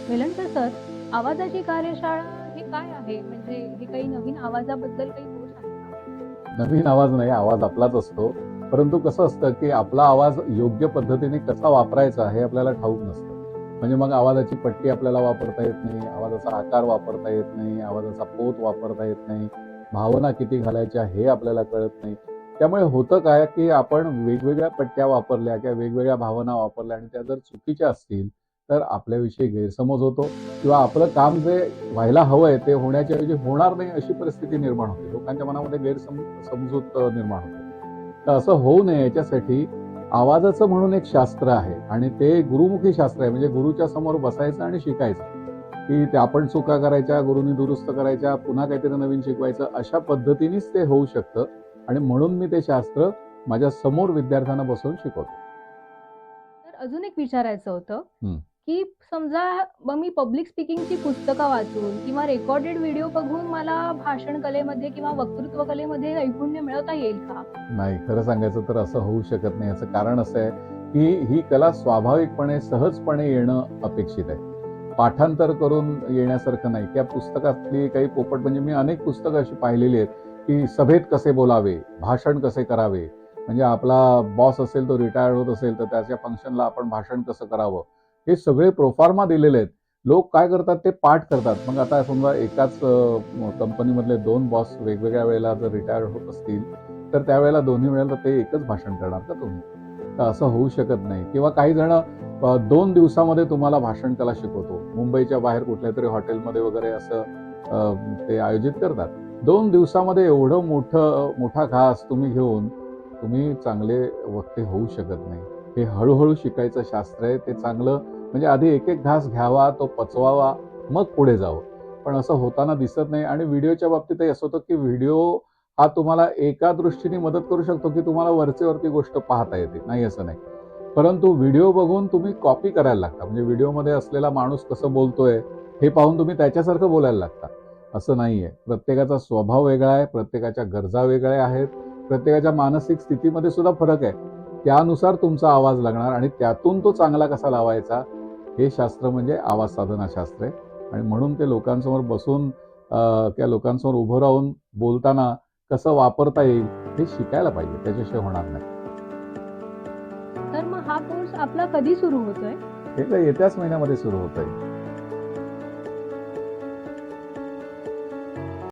Velankar sir, आवाजाची कार्यशाळा हे काय आहे? म्हणजे हे काही नवीन आवाजाबद्दल काही कोर्स आहे का? नवीन आवाज नाही, आवाज आपलाच असतो. परंतु कसं असतं, की आपला आवाज योग्य पद्धतीने कसा वापरायचा हे आपल्याला ठाऊक नसतं. म्हणजे मग आवाजाची पट्टी आपल्याला वापरता येत नाही, आवाजाचा आकार वापरता येत नाही, आवाजाचा पोत वापरता येत नाही, भावना किती घालायच्या हे आपल्याला कळत नाही. त्यामुळे होतं काय, की आपण वेगवेगळ्या पट्ट्या वापरल्या किंवा वेगवेगळ्या भावना वापरल्या आणि त्या जर चुकीच्या असतील, तर आपल्याविषयी गैरसमज होतो किंवा आपलं काम जे व्हायला हवंय ते होण्याच्या ऐवजी होणार नाही अशी परिस्थिती निर्माण होते. लोकांच्या मनामध्ये समजूत निर्माण होते. तर असं होऊ नये याच्यासाठी आवाजाचं म्हणून एक शास्त्र आहे आणि ते गुरुमुखी शास्त्र आहे. म्हणजे गुरुच्या समोर बसायचं आणि शिकायचं, की ते आपण चुका करायच्या, गुरुनी दुरुस्त करायच्या, पुन्हा काहीतरी नवीन शिकवायचं, अशा पद्धतीनेच ते होऊ शकतं आणि म्हणून मी ते शास्त्र माझ्या समोर विद्यार्थ्यांना बसवून शिकवतो. तर अजून एक विचारायचं होतं, हं. की समजा मी पब्लिक स्पीकिंगची पुस्तकं वाचून किंवा रेकॉर्डेड व्हिडिओ बघून मला भाषण कलेमध्ये किंवा वक्तृत्व कलेमध्ये नैपुण्य मिळवता येईल का? नाही, खरं सांगायचं तर असं होऊ शकत नाही. याचं कारण असं आहे, की ही कला स्वाभाविकपणे, सहजपणे येणं अपेक्षित आहे. पाठांतर करून येण्यासारखं नाही. त्या पुस्तकातली काही पोपट म्हणजे मी अनेक पुस्तकं अशी पाहिलेली आहेत, की सभेत कसे बोलावे, भाषण कसे करावे, म्हणजे आपला बॉस असेल, तो रिटायर्ड होत असेल, तर त्याच्या फंक्शनला आपण भाषण कसं करावं, हे सगळे प्रोफार्मा दिलेले आहेत. लोक काय करतात, ते पाठ करतात. मग आता समजा एकाच कंपनीमधले 2 बॉस वेगवेगळ्या वेळेला जर रिटायर होत असतील, तर त्यावेळेला दोन्ही वेळेला ते एकच भाषण करणार का तुम्ही? तर असं होऊ शकत नाही. किंवा काही जण 2 दिवसामध्ये तुम्हाला भाषण कला शिकवतो. मुंबईच्या बाहेर कुठल्यातरी हॉटेलमध्ये वगैरे असं ते आयोजित करतात. 2 दिवसामध्ये एवढं मोठा घास तुम्ही घेऊन तुम्ही चांगले वक्ते होऊ शकत नाही. हे हळू शिकायचं शास्त्र आहे. ते चांगलं म्हणजे आधी एक घास घ्यावा, तो पचवावा, मग पुढे जावं. पण असं होताना दिसत नाही आणि व्हिडिओच्या बाबतीतही असं होतं, की व्हिडिओ हा तुम्हाला एका दृष्टीने मदत करू शकतो, की तुम्हाला वरचेवरती गोष्ट पाहता येते. नाही असं नाही. परंतु व्हिडिओ बघून तुम्ही कॉपी करायला लागता. म्हणजे व्हिडिओमध्ये असलेला माणूस कसं बोलतोय, हे पाहून तुम्ही त्याच्यासारखं बोलायला लागता. असं नाहीये. प्रत्येकाचा स्वभाव वेगळा आहे, प्रत्येकाच्या गरजा वेगळ्या आहेत, प्रत्येकाच्या मानसिक स्थितीमध्ये सुद्धा फरक आहे. त्यानुसार तुमचा आवाज लागणार आणि त्यातून तो चांगला कसा लावायचा, हे शास्त्र म्हणजे आवाज साधना शास्त्र आहे आणि म्हणून ते लोकांसमोर बसून त्या लोकांसमोर उभं राहून बोलताना कसं वापरता येईल हे शिकायला पाहिजे. त्याच्याशिवाय होणार नाही. तर मग हा कोर्स आपला कधी सुरू होतोय? हे तर येत्याच महिन्यामध्ये सुरू होत आहे.